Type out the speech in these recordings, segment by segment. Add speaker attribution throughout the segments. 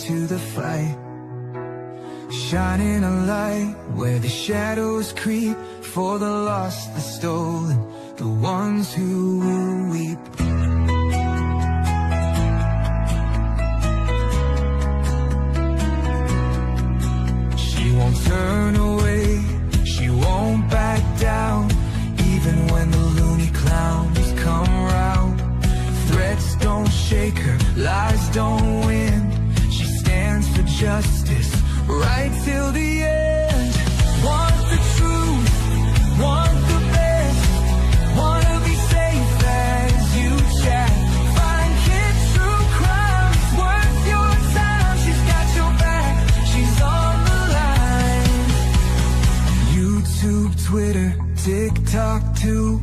Speaker 1: into the fight, shining a light where the shadows creep, for the lost, the stolen, the ones who will weep. She won't turn away, she won't back down, even when the loony clowns come round. Threats don't shake her, lies don't win. She stands for justice, right till the end. Want the truth, want the best, wanna be safe as you chat. Find kids true crime, it's worth your time. She's got your back, she's on the line. YouTube, Twitter, TikTok too,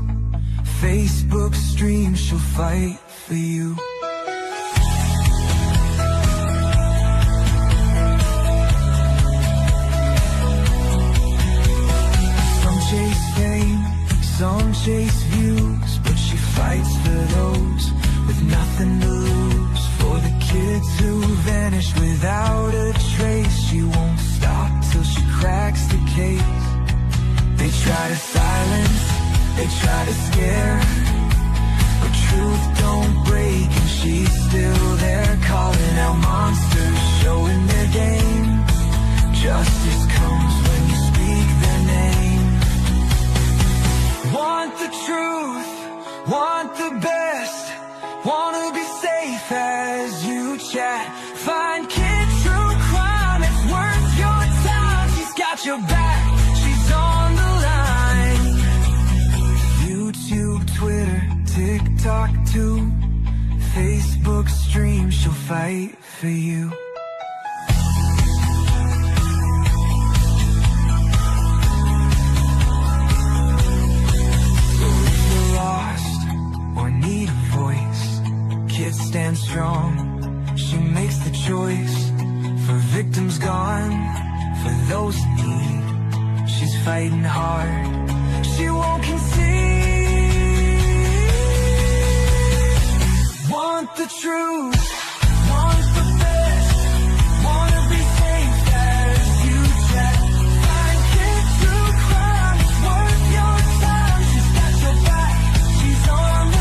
Speaker 1: Facebook stream, she'll fight for you. Chase fame, some chase views, but she fights for those with nothing to lose. For the kids who vanish without a trace, she won't stop till she cracks the case. They try to silence, they try to scare, but truth don't break and she's still there, calling out monsters, showing their game. Justice comes when you speak their name. Want the truth, want the best, wanna be safe as you chat. Find kids true crime, it's worth your time. She's got your back, she's on the line. YouTube, Twitter, TikTok too, Facebook stream, she'll fight for you. Need a voice, kids stand strong, she makes the choice. For victims gone, for those in need, she's fighting hard, she won't concede. Want the truth, want the best, wanna be safe as you chat. Find kids true crime, it's worth your time. She's got your back, she's on the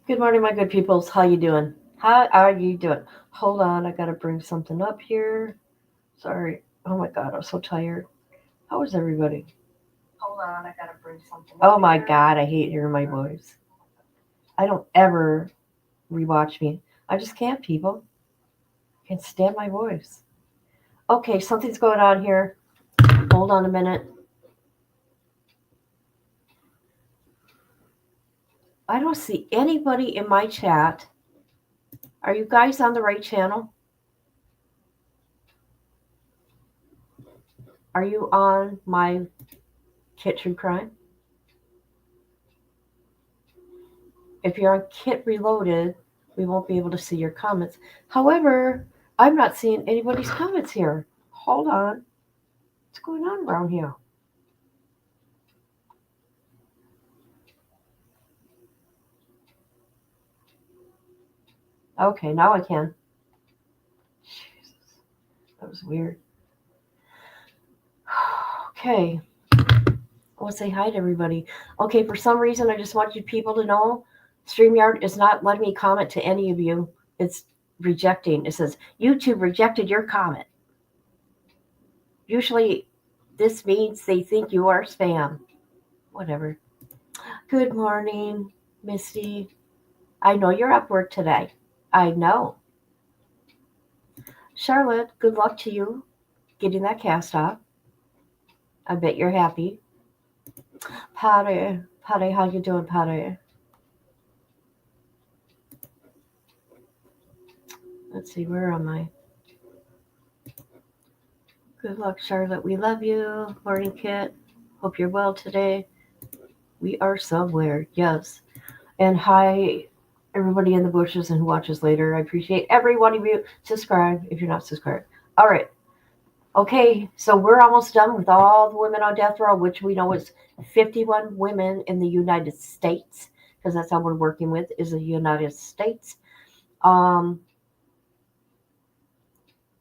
Speaker 2: Good morning, my good peoples. How you doing? How are you doing? Hold on, I gotta bring something up here. Sorry. Oh my god, I'm so tired. How is everybody? Hold on, I gotta bring something up. Oh my god, I hate hearing my voice. I don't ever rewatch me. I just can't, people. Can't stand my voice. Okay, something's going on here. Hold on a minute. I don't see anybody in my chat. Are you guys on the right channel? Are you on my Kit True Crime? If you're on Kit Reloaded, we won't be able to see your comments. However, I'm not seeing anybody's comments here. Hold on. What's going on around here? Okay, now I can. Jesus, that was weird. Okay, I want to say hi to everybody. Okay, for some reason, I just want you people to know StreamYard is not letting me comment to any of you. It's rejecting. It says, YouTube rejected your comment. Usually, this means they think you are spam. Whatever. Good morning, Misty. I know you're at work today. I know. Charlotte, good luck to you getting that cast off. I bet you're happy. Patty, how you doing, Patty? Let's see, where am I? Good luck, Charlotte. We love you. Morning, Kit. Hope you're well today. We are somewhere. Yes. And hi, everybody in the bushes and who watches later. I appreciate every one of you. Subscribe if you're not subscribed. All right. Okay, so we're almost done with all the women on death row, which we know is 51 women in the United States, because that's how we're working with, is the United States.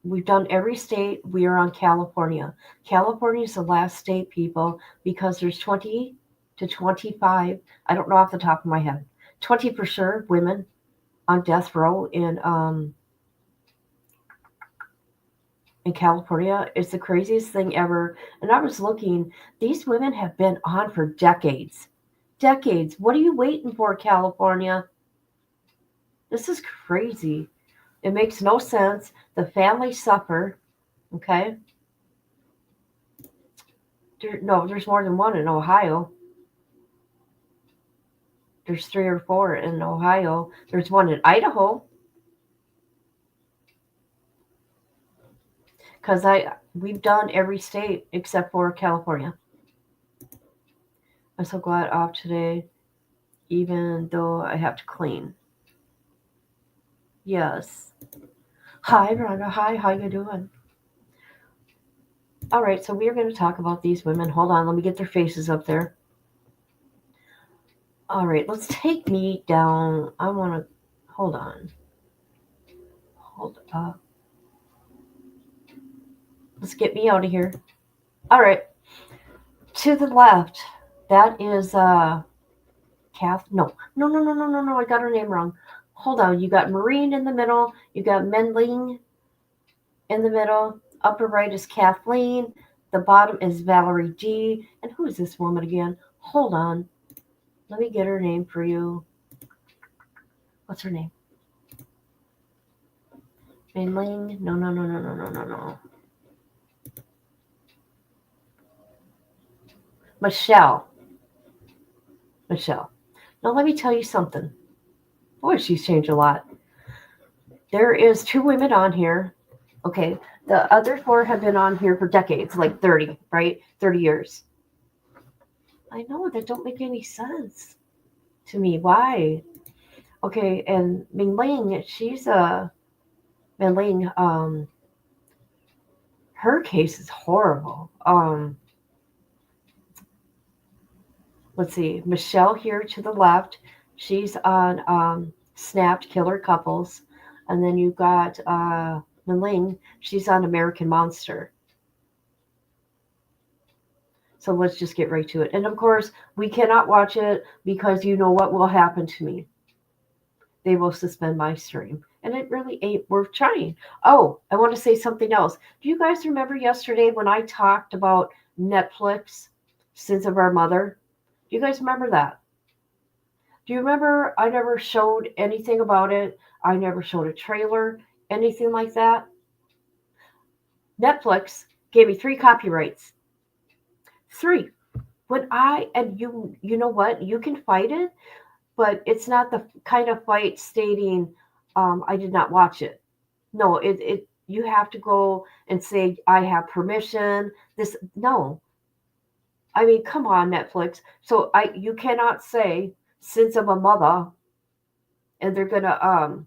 Speaker 2: We've done every state. We are on California. California is the last state, people, because there's 20 to 25, I don't know off the top of my head, 20 for sure women on death row in California. It's the craziest thing ever. And I was looking, these women have been on for decades. Decades. What are you waiting for, California? This is crazy. It makes no sense. The families suffer. Okay. No, there's more than one in Ohio. There's 3 or 4 in Ohio. There's one in Idaho. Because we've done every state except for California. I'm so glad off today, even though I have to clean. Yes. Hi, Rhonda. Hi, how you doing? All right, so we are going to talk about these women. Hold on, let me get their faces up there. All right, let's take me down. I want to, hold on. Hold up. Let's get me out of here. All right, to the left, that is Kath. No, I got her name wrong. Hold on, you got Maureen in the middle. You got Menling in the middle. Upper right is Kathleen. The bottom is Valerie G. And who is this woman again? Hold on. Let me get her name for you. What's her name? Menling? No. Michelle. Now let me tell you something. Boy, she's changed a lot. There is 2 women on here. Okay, the other 4 have been on here for decades, like 30, right? 30 years. I know, that don't make any sense to me. Why? Okay, and Mingling, she's Mingling, her case is horrible. Let's see, Michelle here to the left, she's on Snapped Killer Couples, and then you got Mingling, she's on American Monster. So let's just get right to it. And of course, we cannot watch it because you know what will happen to me. They will suspend my stream. And it really ain't worth trying. Oh, I want to say something else. Do you guys remember yesterday when I talked about Netflix, Sins of Our Mother? Do you guys remember that? Do you remember I never showed anything about it? I never showed a trailer, anything like that? Netflix gave me 3 copyrights. 3. When and you know what? You can fight it, but it's not the kind of fight stating I did not watch it. No, it you have to go and say I have permission. No. I mean, come on, Netflix. So you cannot say Sins of a Mother and they're gonna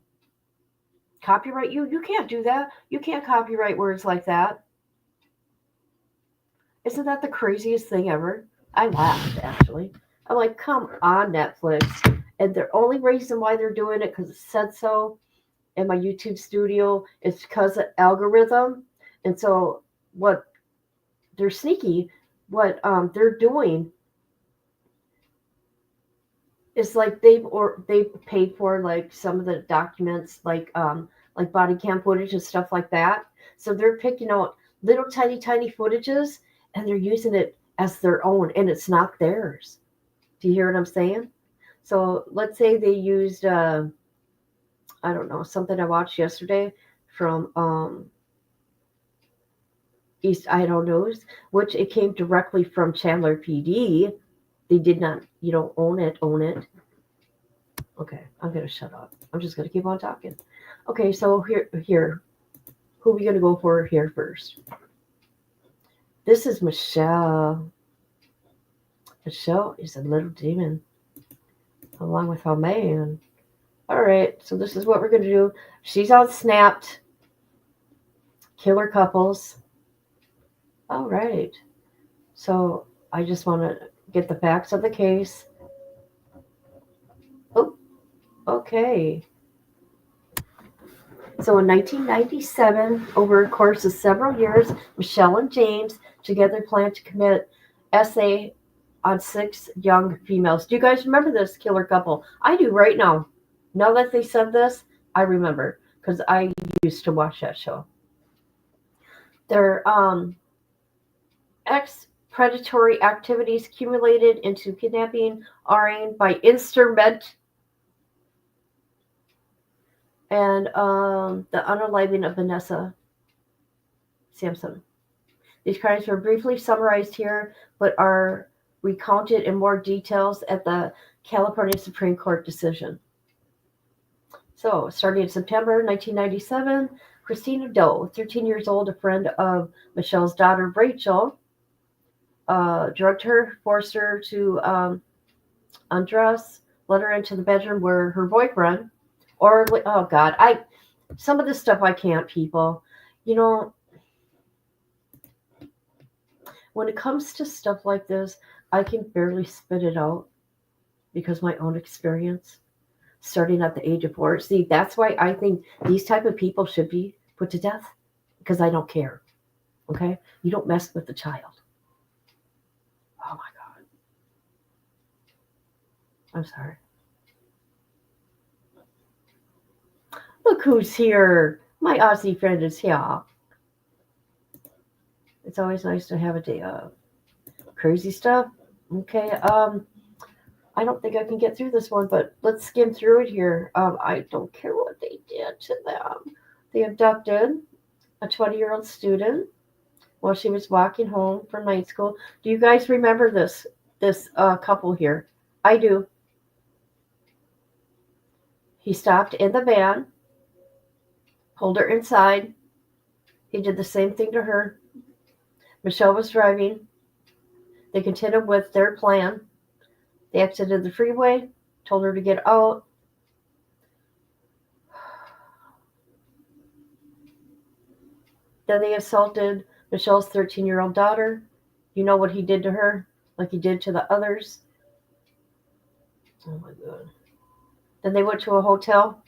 Speaker 2: copyright you. You can't do that. You can't copyright words like that. Isn't that the craziest thing ever? I laughed, actually. I'm like, come on, Netflix. And the only reason why they're doing it because it said so in my YouTube studio is because of algorithm. And so what they're sneaky, what they're doing is like they've paid for like some of the documents like body cam footage and stuff like that. So they're picking out little tiny footages and they're using it as their own and it's not theirs. Do you hear what I'm saying? So let's say they used I don't know, something I watched yesterday from East Idaho News, which it came directly from Chandler PD. They did not, own it. Okay, I'm going to shut up. I'm just going to keep on talking. Okay, so here, who are we going to go for here first? This is Michelle. Michelle is a little demon, along with her man. All right, so this is what we're going to do. She's on Snapped. Killer couples. All right. So I just want to get the facts of the case. Oh, okay. So in 1997, over a course of several years, Michelle and James together planned to commit SA on 6 young females. Do you guys remember this killer couple? I do right now. Now that they said this, I remember because I used to watch that show. Their ex-predatory activities accumulated into kidnapping, arraigned by instrument, and the unaliving of Vanessa Sampson. These crimes were briefly summarized here, but are recounted in more details at the California Supreme Court decision. So, starting in September 1997, Christina Doe, 13 years old, a friend of Michelle's daughter Rachel, drugged her, forced her to undress, let her into the bedroom where her boyfriend, or oh God, some of this stuff I can't, people. You know, when it comes to stuff like this, I can barely spit it out because my own experience, starting at the age of 4. See, that's why I think these type of people should be put to death, because I don't care. Okay, you don't mess with the child. Oh my God, I'm sorry. Look who's here. My Aussie friend is here. It's always nice to have a day of crazy stuff. Okay, I don't think I can get through this one, but let's skim through it here. I don't care what they did to them. They abducted a 20-year-old student while she was walking home from night school. Do you guys remember this couple here? I do. He stopped in the van, pulled her inside. He did the same thing to her. Michelle was driving. They continued with their plan. They exited the freeway, told her to get out. Then they assaulted Michelle's 13-year-old daughter. You know what he did to her, like he did to the others. Oh my God. Then they went to a hotel,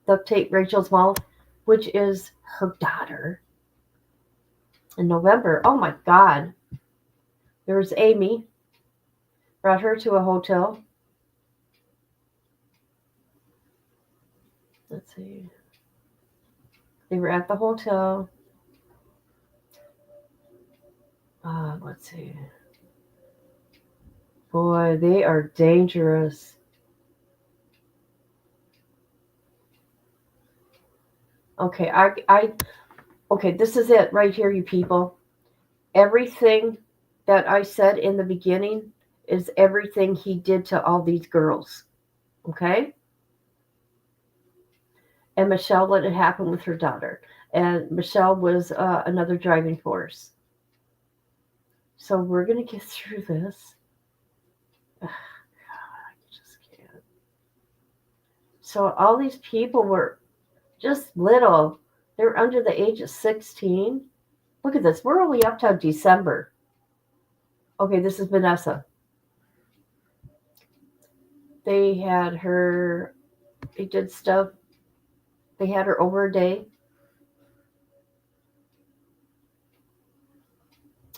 Speaker 2: duct taped Rachel's mouth, which is her daughter. In November, oh my God. There was Amy. Brought her to a hotel. Let's see. They were at the hotel. Let's see. Boy, they are dangerous. Okay, okay, this is it right here, you people. Everything that I said in the beginning is everything he did to all these girls. Okay? And Michelle let it happen with her daughter. And Michelle was another driving force. So we're going to get through this. God, I just can't. So all these people were just little. They were under the age of 16. Look at this. We're only up to December. Okay, this is Vanessa. They had her, they did stuff. They had her over a day.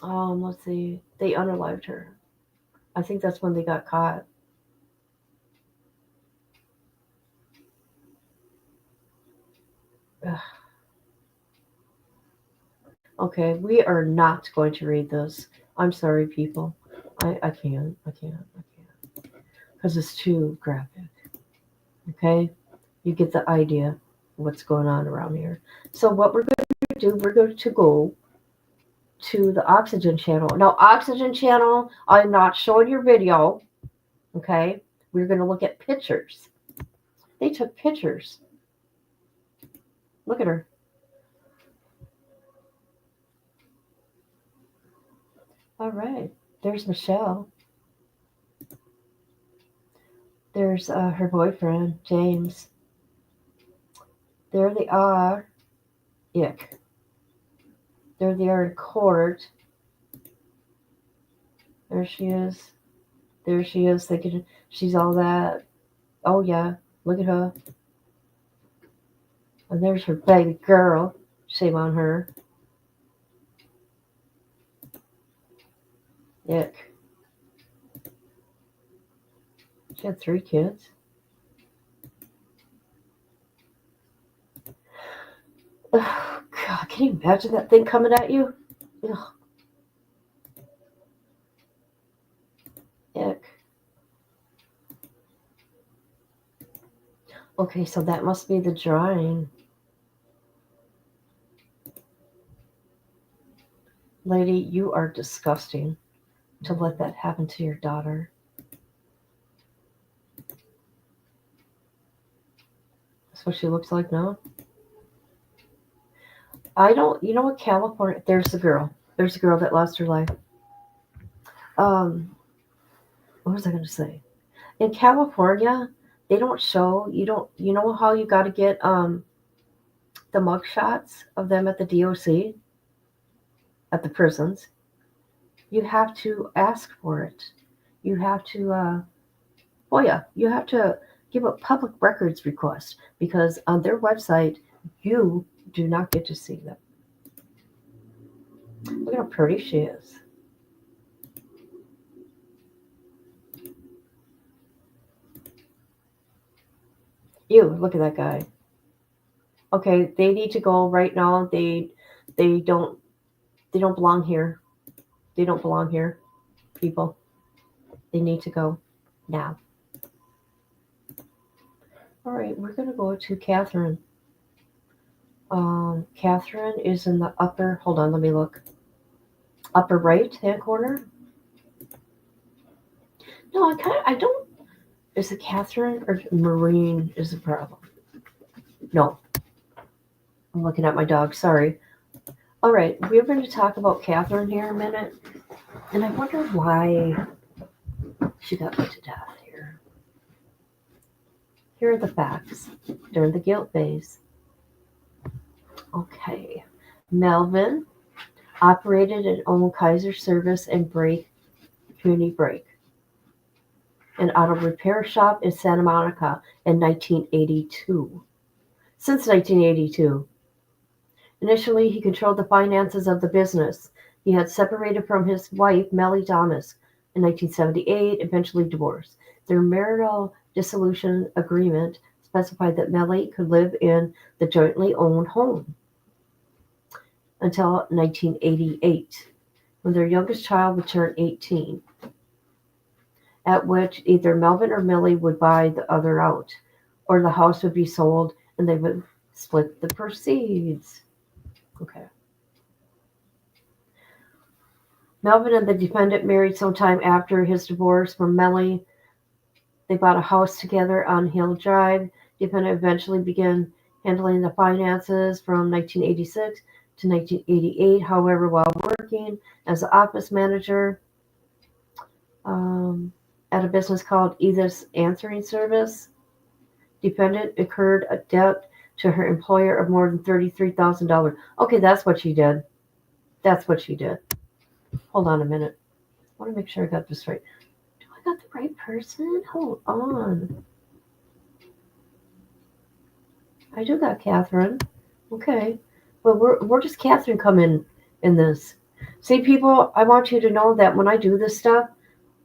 Speaker 2: Let's see. They unalived her. I think that's when they got caught. Ugh. Okay, we are not going to read this. I'm sorry, people. I can't. Because it's too graphic. Okay? You get the idea of what's going on around here. So what we're going to do, we're going to go to the Oxygen channel. Now, Oxygen channel, I'm not showing your video. Okay? We're going to look at pictures. They took pictures. Look at her. All right. There's Michelle. There's her boyfriend, James. There they are. Ick. There they are in court. There she is. There she is thinking she's all that. Oh, yeah. Look at her. And there's her baby girl. Shame on her. Ick. She had 3 kids. Oh, God, can you imagine that thing coming at you? Ugh. Ick. Okay, so that must be the drawing. Lady, you are disgusting to let that happen to your daughter. That's what she looks like now. You know what, California, there's the girl. There's the girl that lost her life. What was I going to say? In California, they don't show, you know how you got to get the mug shots of them at the DOC, at the prisons? You have to ask for it. You have to, FOIA. You have to give a public records request because on their website, you do not get to see them. Look at how pretty she is. Ew, look at that guy. Okay, they need to go right now. They don't belong here. They don't belong here, people. They need to go now. All right, we're going to go to Catherine. Catherine is in the upper, hold on, let me look. Upper right hand corner. No, I don't, is it Catherine or Maureen is the problem? No. I'm looking at my dog, sorry. All right, we're going to talk about Catherine here a minute. And I wonder why she got put to death here. Here are the facts during the guilt phase. Okay. Melvin operated and owned Kaiser Service and Brake, Community Brake, an auto repair shop in Santa Monica in 1982. Since 1982. Initially, he controlled the finances of the business. He had separated from his wife, Melly Thomas, in 1978, eventually divorced. Their marital dissolution agreement specified that Melly could live in the jointly owned home until 1988, when their youngest child would turn 18, at which either Melvin or Millie would buy the other out, or the house would be sold and they would split the proceeds. Okay. Melvin and the defendant married sometime after his divorce from Melly. They bought a house together on Hill Drive. The defendant eventually began handling the finances from 1986 to 1988. However, while working as an office manager at a business called Edith's Answering Service, defendant incurred a debt to her employer of more than $33,000. Okay, that's what she did. That's what she did. Hold on a minute. I want to make sure I got this right. Do I got the right person? Hold on. I do got Catherine. Okay. Well, we're just Catherine coming in this. See, people, I want you to know that when I do this stuff,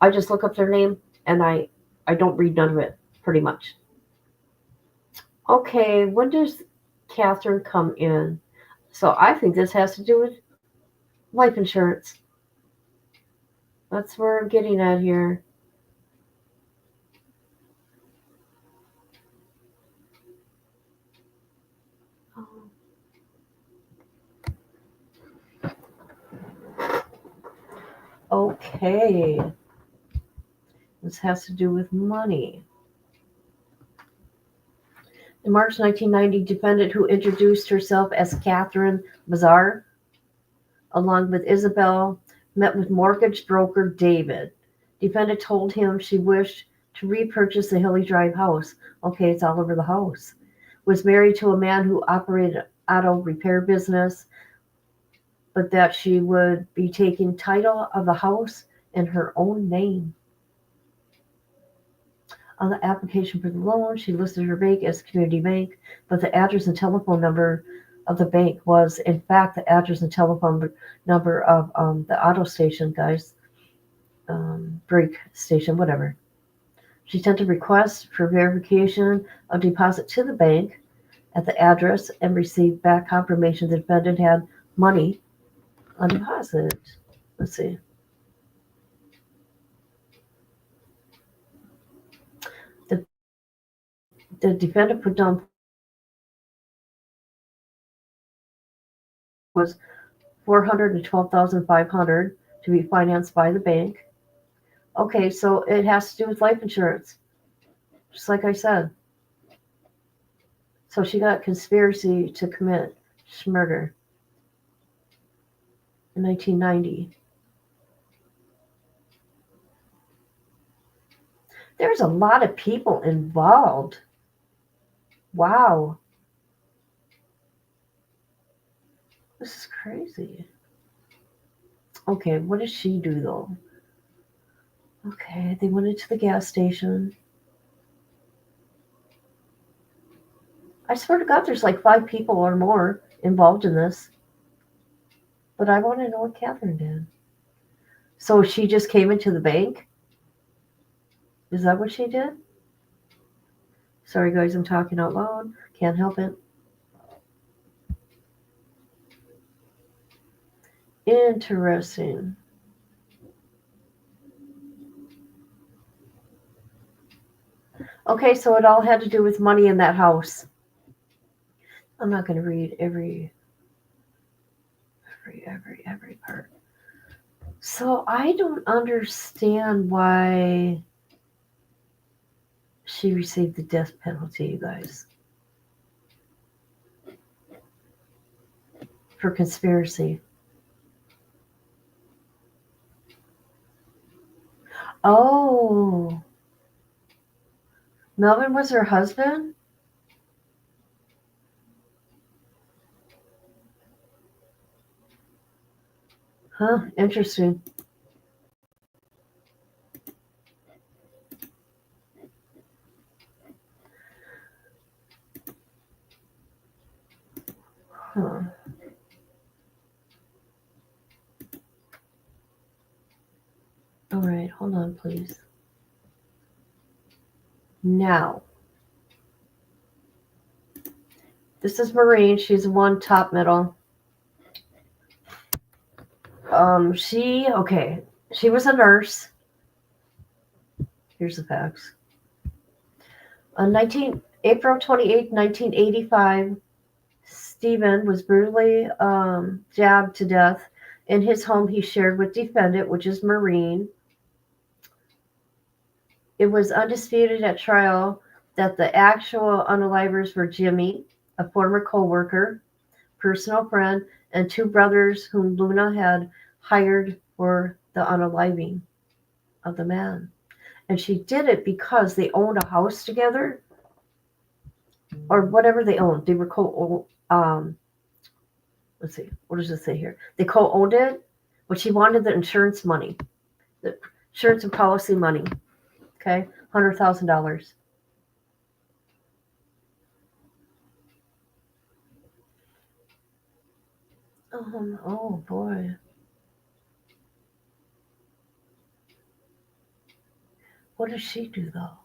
Speaker 2: I just look up their name and I don't read none of it, pretty much. Okay, when does Catherine come in? So I think this has to do with life insurance. That's where I'm getting at here. Okay. Let's has to do with money. In March 1990, defendant who introduced herself as Catherine Mazar, along with Isabel, met with mortgage broker David. Defendant told him she wished to repurchase the Hilly Drive house. Okay, it's all over the house. Was married to a man who operated an auto repair business, but that she would be taking title of the house in her own name. On the application for the loan, she listed her bank as Community Bank, but the address and telephone number of the bank was, in fact, the address and telephone number of the auto station, guys. Brake station, whatever. She sent a request for verification of deposit to the bank at the address and received back confirmation the defendant had money on deposit. Let's see. The defendant put down was $412,500 to be financed by the bank. Okay, so it has to do with life insurance, just like I said. So she got conspiracy to commit murder in 1990. There's a lot of people involved. Wow. This is crazy. Okay, what does she do though? Okay, they went into the gas station. I swear to God, there's like 5 people or more involved in this. But I want to know what Catherine did. So she just came into the bank? Is that what she did? Sorry, guys, I'm talking out loud. Can't help it. Interesting. Okay, so it all had to do with money in that house. I'm not going to read every part. So I don't understand why she received the death penalty, you guys. For conspiracy. Oh. Melvin was her husband? Huh, interesting. Huh. All right, hold on, please. Now, this is Maureen. She's one top middle. She was a nurse. Here's the facts. On April 28, 1985, Stephen was brutally jabbed to death in his home he shared with defendant, which is Maureen. It was undisputed at trial that the actual unalivers were Jimmy, a former co-worker, personal friend, and 2 brothers whom Luna had hired for the unaliving of the man. And she did it because they owned a house together, or whatever they owned. They were let's see, what does it say here? They co-owned it, but she wanted the insurance money, the insurance and policy money. Okay, $100,000. Oh boy. What does she do though?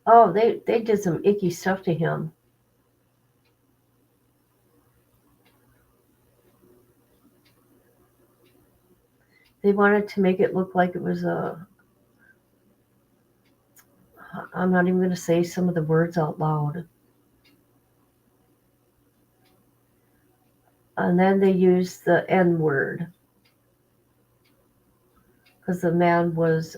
Speaker 2: Oh, they did some icky stuff to him. They wanted to make it look like it was I'm not even going to say some of the words out loud. And then they used the N word because the man was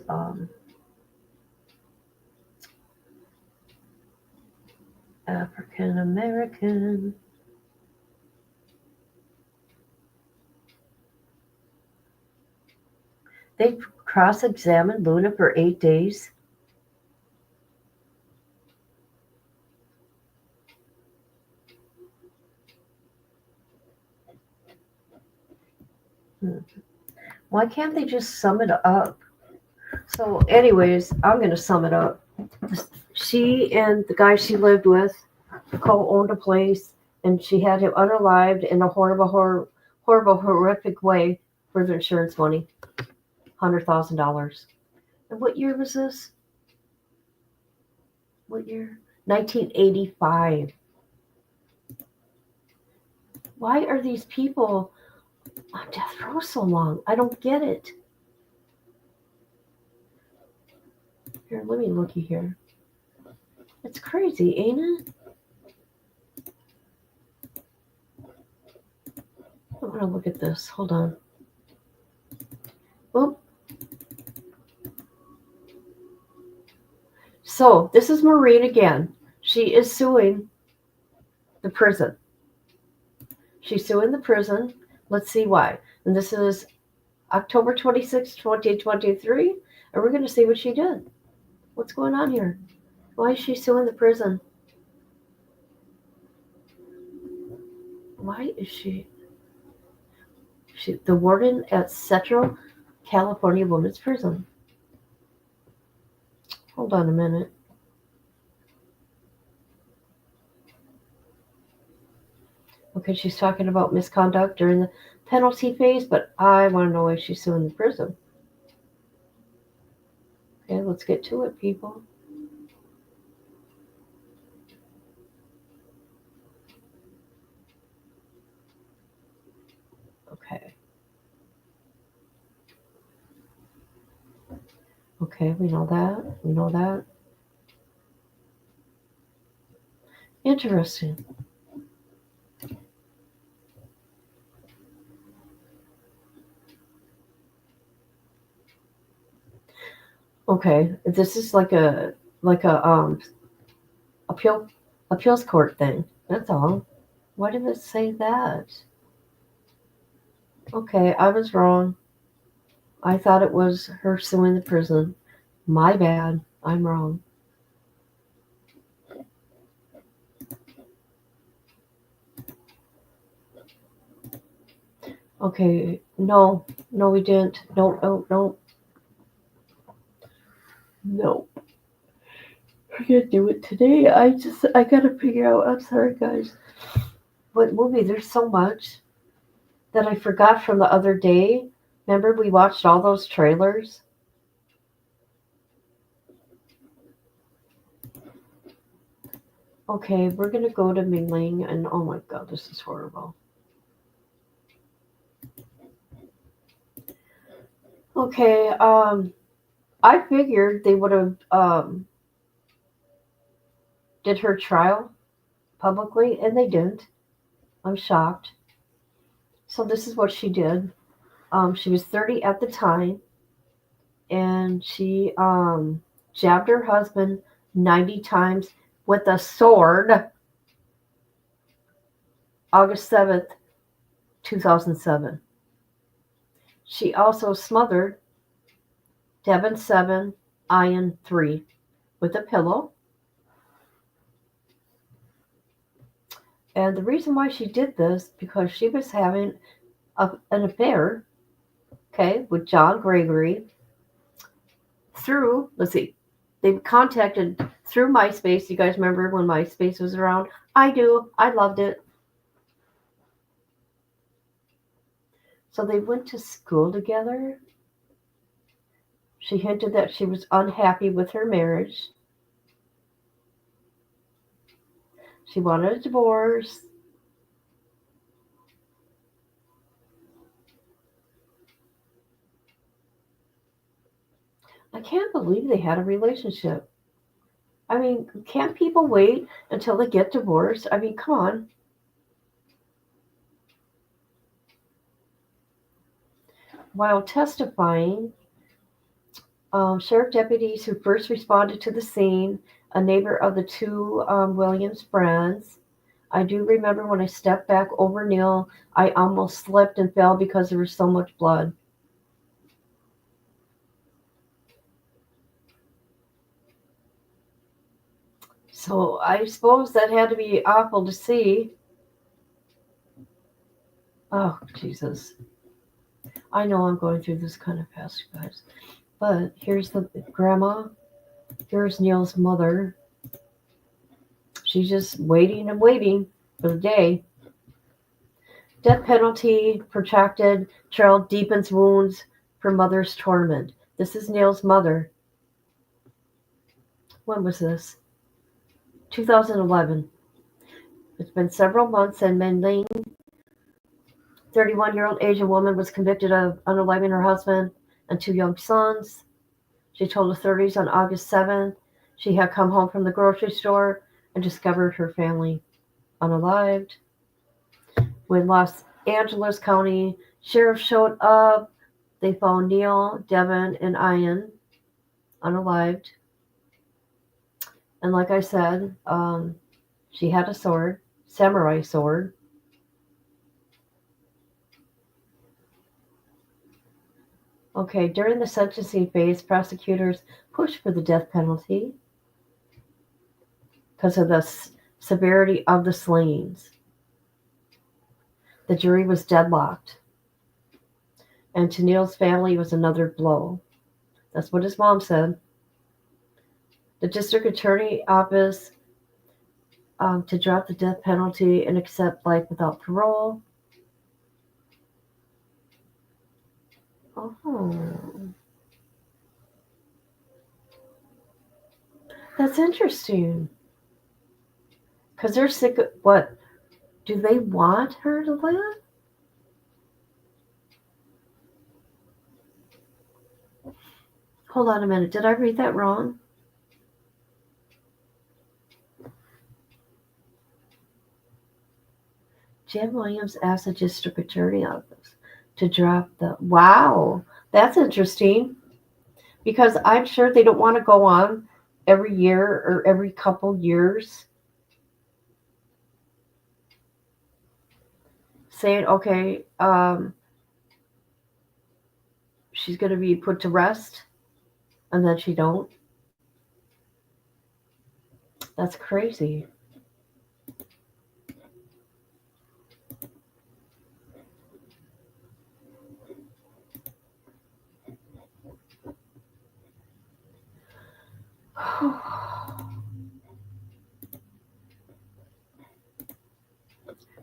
Speaker 2: African American. They cross-examined Luna for 8 days. Why can't they just sum it up? So, anyways, I'm going to sum it up. She and the guy she lived with co-owned a place, and she had him unalived in a horrible, horrific way for the insurance money, $100,000. And what year was this? What year? 1985. Why are these people on death row so long? I don't get it. Here, let me looky here. It's crazy, ain't it? I want to look at this. Hold on. Oop. So, this is Maureen again. She is suing the prison. She's suing the prison. Let's see why. And this is October 26, 2023. And we're going to see what she did. What's going on here? Why is she suing the prison? Why is she the warden at Central California Women's Prison? Hold on a minute. Okay, she's talking about misconduct during the penalty phase, but I want to know why she's suing the prison. Okay, let's get to it, people. Okay. Okay, we know that. We know that. Interesting. Okay, this is like a appeals court thing. That's all. Why did it say that? Okay, I was wrong. I thought it was her suing the prison. My bad. I'm wrong. Okay, no, we didn't. No. We're gonna do it today. I gotta figure out. I'm sorry, guys. What movie? There's so much that I forgot from the other day. Remember, we watched all those trailers? Okay, we're gonna go to Mingling, and oh my god, this is horrible. Okay, I figured they would have did her trial publicly, and they didn't. I'm shocked. So this is what she did. She was 30 at the time, and she jabbed her husband 90 times with a sword. August 7th, 2007. She also smothered Devon 7, Ian 3 with a pillow. And the reason why she did this, because she was having an affair, okay, with John Gregory through, let's see, they contacted through MySpace. You guys remember when MySpace was around? I do. I loved it. So they went to school together. She hinted that she was unhappy with her marriage. She wanted a divorce. I can't believe they had a relationship. I mean, can't people wait until they get divorced? I mean, come on. While testifying, sheriff deputies who first responded to the scene, a neighbor of the two Williams friends. I do remember when I stepped back over Neil, I almost slipped and fell because there was so much blood. So I suppose that had to be awful to see. Oh, Jesus. I know I'm going through this kind of fast, guys. But here's the grandma. Here's Neil's mother. She's just waiting and waiting for the day. Death penalty protracted trial deepens wounds for mother's torment. This is Neil's mother. When was this? 2011. It's been several months, and Menling, 31-year-old Asian woman, was convicted of unaliving her husband and two young sons. She told authorities on August 7th she had come home from the grocery store and discovered her family unalived. When Los Angeles County Sheriff showed up, they found Neil, Devin, and Ian unalived. And like I said, she had a sword, samurai sword. Okay, during the sentencing phase, prosecutors pushed for the death penalty because of the severity of the slayings. The jury was deadlocked. And to Neil's family, it was another blow. That's what his mom said. The district attorney office to drop the death penalty and accept life without parole. Oh, that's interesting. Because they're sick of what? Do they want her to live? Hold on a minute. Did I read that wrong? Jim Williams asked the district attorney office to drop the. Wow, that's interesting. Because I'm sure they don't want to go on every year or every couple years saying, okay, she's going to be put to rest, and then she don't. That's crazy.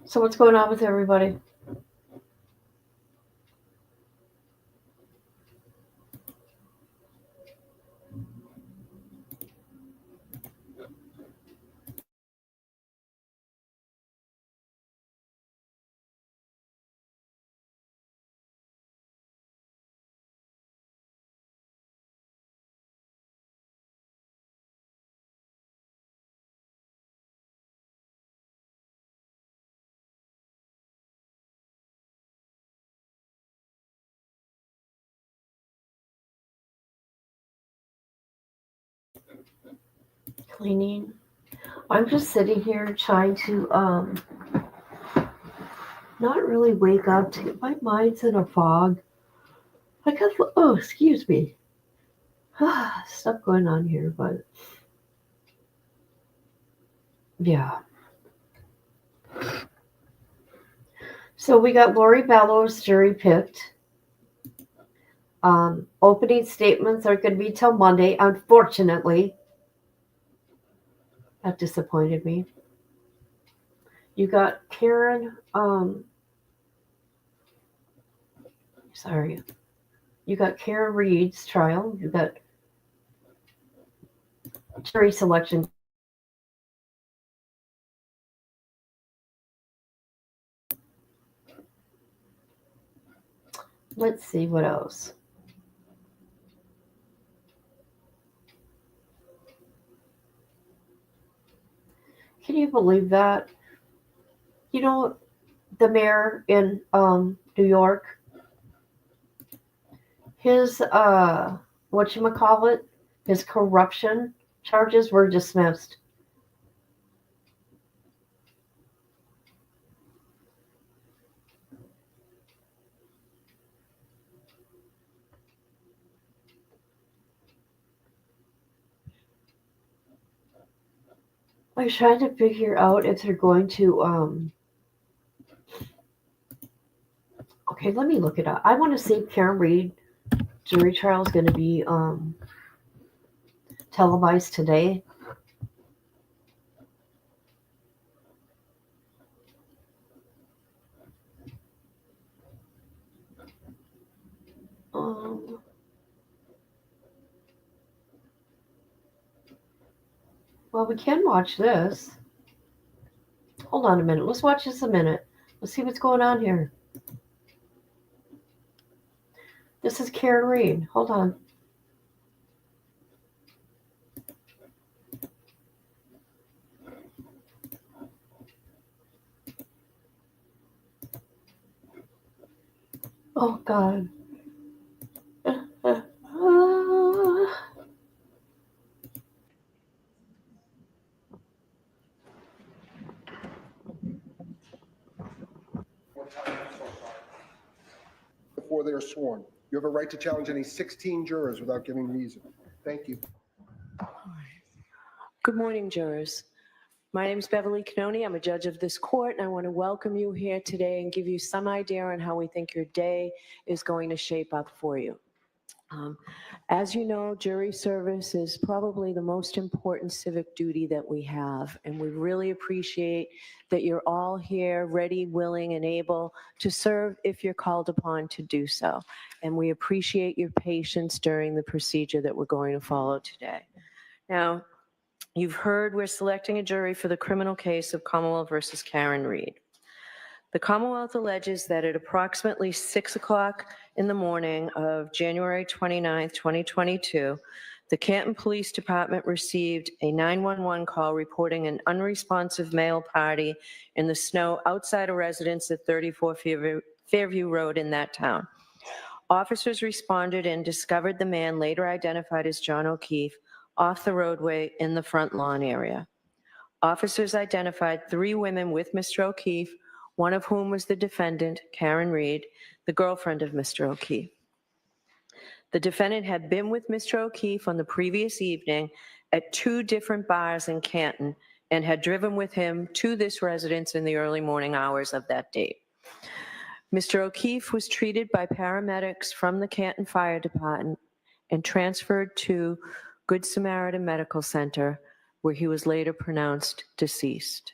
Speaker 2: So what's going on with everybody? Cleaning. I'm just sitting here trying to not really wake up. My mind's in a fog. I got excuse me. Stuff going on here, but yeah. So we got Lori Bellows jury picked. Opening statements are going to be till Monday, unfortunately. That disappointed me. You got Karen, you got Karen Reed's trial. You got jury selection. Let's see what else. Can you believe that? You know, the mayor in New York, his whatchamacallit, his corruption charges were dismissed. I'm trying to figure out if they're going to okay, let me look it up. I want to see if Karen Reed jury trial is going to be televised today. Um, well, we can watch this. Hold on a minute. Let's watch this a minute. Let's see what's going on here. This is Karen Reed. Hold on. Oh, God.
Speaker 3: Before they are sworn. You have a right to challenge any 16 jurors without giving reason. Thank you.
Speaker 4: Good morning, jurors. My name is Beverly Canoni. I'm a judge of this court, and I want to welcome you here today and give you some idea on how we think your day is going to shape up for you. As you know, jury service is probably the most important civic duty that we have, and we really appreciate that you're all here ready, willing, and able to serve if you're called upon to do so. And we appreciate your patience during the procedure that we're going to follow today. Now, you've heard we're selecting a jury for the criminal case of Commonwealth versus Karen Reed. The Commonwealth alleges that at approximately 6 o'clock in the morning of January 29, 2022, the Canton Police Department received a 911 call reporting an unresponsive male party in the snow outside a residence at 34 Fairview Road in that town. Officers responded and discovered the man, later identified as John O'Keefe, off the roadway in the front lawn area. Officers identified 3 women with Mr. O'Keefe, one of whom was the defendant, Karen Reed, the girlfriend of Mr. O'Keefe. The defendant had been with Mr. O'Keefe on the previous evening at 2 different bars in Canton and had driven with him to this residence in the early morning hours of that date. Mr. O'Keefe was treated by paramedics from the Canton Fire Department and transferred to Good Samaritan Medical Center, where he was later pronounced deceased.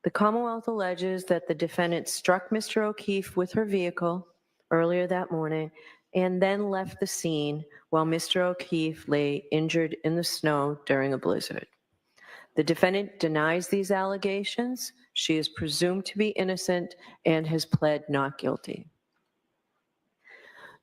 Speaker 4: The Commonwealth alleges that the defendant struck Mr. O'Keefe with her vehicle earlier that morning and then left the scene while Mr. O'Keefe lay injured in the snow during a blizzard. The defendant denies these allegations. She is presumed to be innocent and has pled not guilty.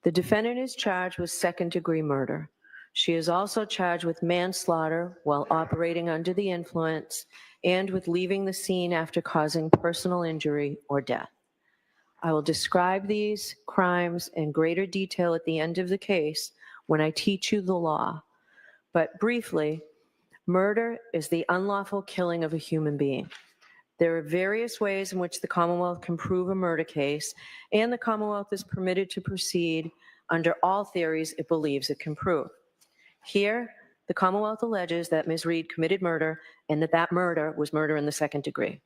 Speaker 4: The defendant is charged with second-degree murder. She is also charged with manslaughter while operating under the influence and with leaving the scene after causing personal injury or death. I will describe these crimes in greater detail at the end of the case when I teach you the law. But briefly, murder is the unlawful killing of a human being. There are various ways in which the Commonwealth can prove a murder case, and the Commonwealth is permitted to proceed under all theories it believes it can prove. Here, the Commonwealth alleges that Ms. Reed committed murder and that murder was murder in the second degree.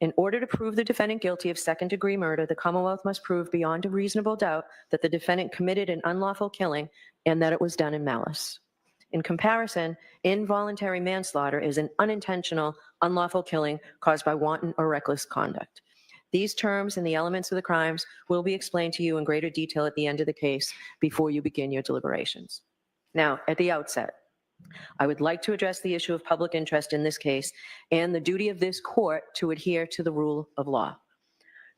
Speaker 4: In order to prove the defendant guilty of second-degree murder, the Commonwealth must prove beyond a reasonable doubt that the defendant committed an unlawful killing and that it was done in malice. In comparison, involuntary manslaughter is an unintentional, unlawful killing caused by wanton or reckless conduct. These terms and the elements of the crimes will be explained to you in greater detail at the end of the case before you begin your deliberations. Now, at the outset, I would like to address the issue of public interest in this case and the duty of this court to adhere to the rule of law.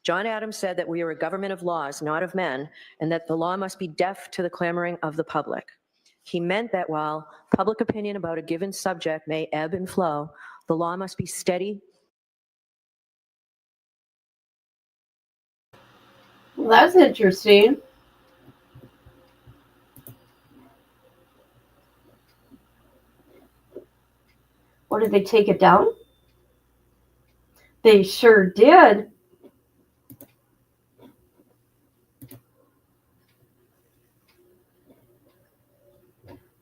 Speaker 4: John Adams said that we are a government of laws, not of men, and that the law must be deaf to the clamoring of the public. He meant that while public opinion about a given subject may ebb and flow, the law must be steady.
Speaker 2: Well, that's interesting. Or did they take it down? They sure did.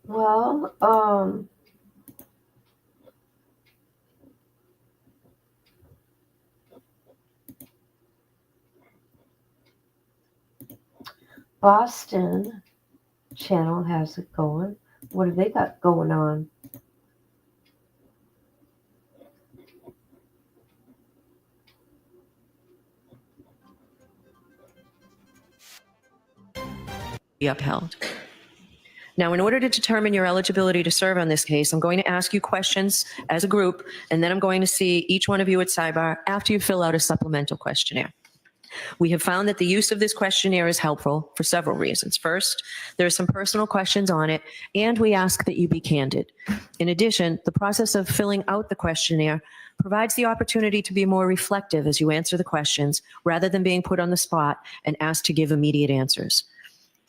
Speaker 2: Well, Boston channel has it going. What have they got going on?
Speaker 4: Be upheld. Now, in order to determine your eligibility to serve on this case, I'm going to ask you questions as a group, and then I'm going to see each one of you at sidebar after you fill out a supplemental questionnaire. We have found that the use of this questionnaire is helpful for several reasons. First, there are some personal questions on it, and we ask that you be candid. In addition, the process of filling out the questionnaire provides the opportunity to be more reflective as you answer the questions, rather than being put on the spot and asked to give immediate answers.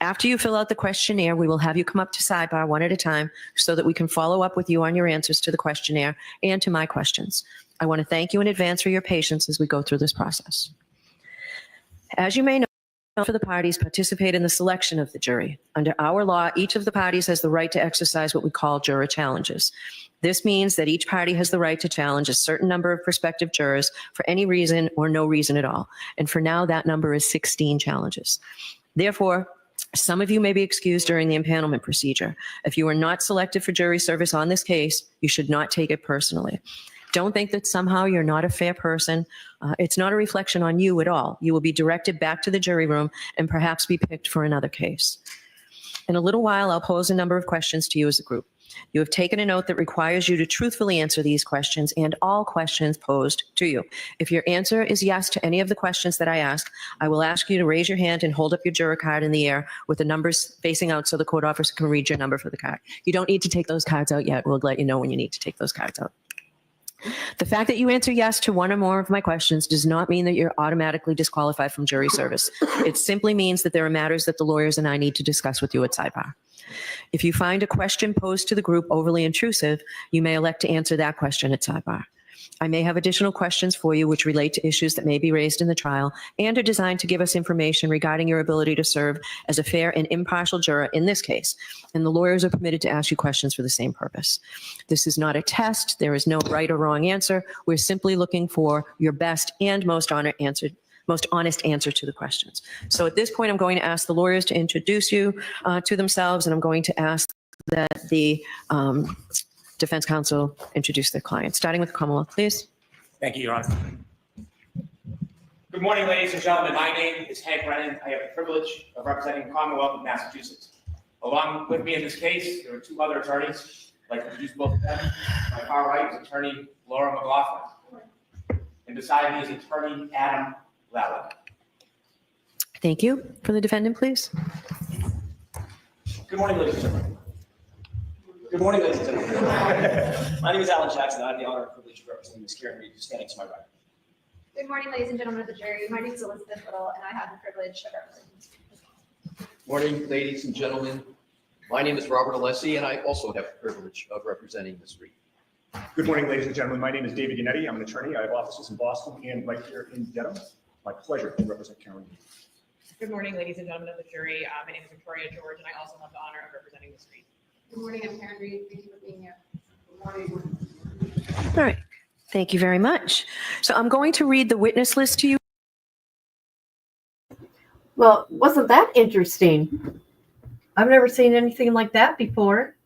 Speaker 4: After you fill out the questionnaire, we will have you come up to sidebar one at a time so that we can follow up with you on your answers to the questionnaire and to my questions. I want to thank you in advance for your patience as we go through this process. As you may know, for the parties participate in the selection of the jury. Under our law, each of the parties has the right to exercise what we call juror challenges. This means that each party has the right to challenge a certain number of prospective jurors for any reason or no reason at all. And for now, that number is 16 challenges. Therefore, some of you may be excused during the impanelment procedure. If you are not selected for jury service on this case, you should not take it personally. Don't think that somehow you're not a fair person. It's not a reflection on you at all. You will be directed back to the jury room and perhaps be picked for another case. In a little while, I'll pose a number of questions to you as a group. You have taken a note that requires you to truthfully answer these questions and all questions posed to you. If your answer is yes to any of the questions that I ask, I will ask you to raise your hand and hold up your juror card in the air with the numbers facing out so the court officer can read your number for the card. You don't need to take those cards out yet. We'll let you know when you need to take those cards out. The fact that you answer yes to one or more of my questions does not mean that you're automatically disqualified from jury service. It simply means that there are matters that the lawyers and I need to discuss with you at sidebar. If you find a question posed to the group overly intrusive, you may elect to answer that question at sidebar. I may have additional questions for you which relate to issues that may be raised in the trial and are designed to give us information regarding your ability to serve as a fair and impartial juror in this case, and the lawyers are permitted to ask you questions for the same purpose. This is not a test. There is no right or wrong answer. We're simply looking for your best and most honest answer to the questions. So at this point, I'm going to ask the lawyers to introduce you to themselves, and I'm going to ask that the defense counsel introduce their client, starting with Commonwealth, please.
Speaker 5: Thank you, Your Honor. Good morning, ladies and gentlemen. My name is Hank Brennan. I have the privilege of representing Commonwealth of Massachusetts. Along with me in this case, there are two other attorneys. I'd like to introduce both of them. My far right is attorney Laura McLaughlin, and beside me is attorney Adam Lally.
Speaker 4: Thank you. For the defendant, please.
Speaker 6: Good morning, ladies and gentlemen. Good morning, ladies and gentlemen. My name is Alan Jackson. I have the honor and privilege of representing Ms. Karen Reed, who's standing to my right.
Speaker 7: Good morning, ladies and gentlemen of the jury. My name is Elizabeth Little, and I have the privilege of representing Ms. Reed.
Speaker 8: Morning, ladies and gentlemen. My name is Robert Alessi, and I also have the privilege of representing Ms. Reed.
Speaker 9: Good morning, ladies and gentlemen. My name is David Yannetti. I'm an attorney. I have offices in Boston and right here in Dedham. My pleasure to represent Karen Reed.
Speaker 10: Good morning, ladies and gentlemen of the jury. My name is Victoria George, and I also have the honor of representing Ms. Reed.
Speaker 7: Good morning, I'm Karen Reed. Thank you for being here. Good morning.
Speaker 4: All right. Thank you very much. So I'm going to read the witness list to you.
Speaker 2: Well, wasn't that interesting? I've never seen anything like that before.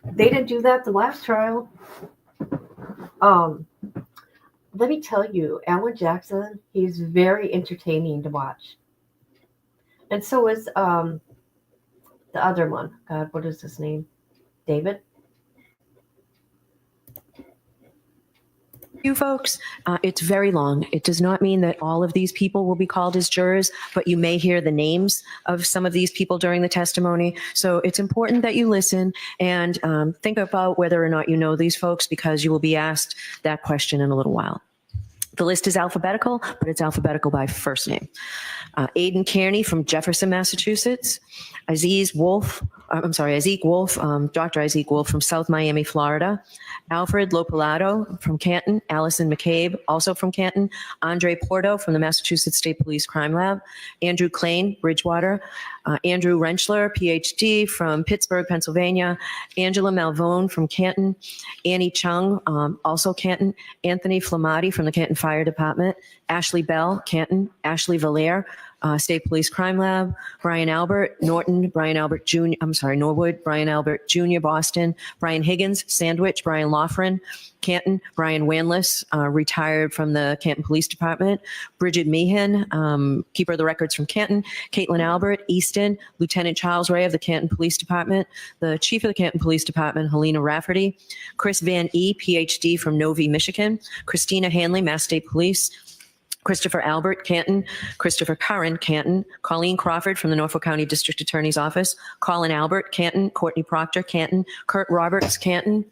Speaker 2: They didn't do that the last trial. Let me tell you, Alan Jackson, he's very entertaining to watch. And so is the other one. God, what is his name? David?
Speaker 4: You folks, it's very long. It does not mean that all of these people will be called as jurors, but you may hear the names of some of these people during the testimony. So it's important that you listen and think about whether or not you know these folks, because you will be asked that question in a little while. The list is alphabetical, but it's alphabetical by first name. Aidan Kearney from Jefferson, Massachusetts. Aziz Wolf Isaac Wolf, Dr. Isaac Wolf from South Miami, Florida. Alfred Lopalato from Canton. Allison McCabe, also from Canton. Andre Porto from the Massachusetts State Police Crime Lab. Andrew Klain, Bridgewater. Andrew Renchler, PhD from Pittsburgh, Pennsylvania. Angela Malvone from Canton. Annie Chung, also Canton. Anthony Flamati from the Canton Fire Department. Ashley Bell, Canton. Ashley Valaire, State Police Crime Lab. Brian Albert, Norton. Brian Albert Jr., Norwood. Brian Albert Jr., Boston. Brian Higgins, Sandwich. Brian Loughran, Canton. Brian Wanless, retired from the Canton Police Department. Bridget Meehan, keeper of the records from Canton. Caitlin Albert, Easton. Lieutenant Charles Ray of the Canton Police Department. The chief of the Canton Police Department, Helena Rafferty. Chris Van E., PhD from Novi, Michigan. Christina Hanley, Mass State Police. Christopher Albert, Canton. Christopher Curran, Canton. Colleen Crawford from the Norfolk County District Attorney's Office. Colin Albert, Canton. Courtney Proctor, Canton. Kurt Roberts, Canton.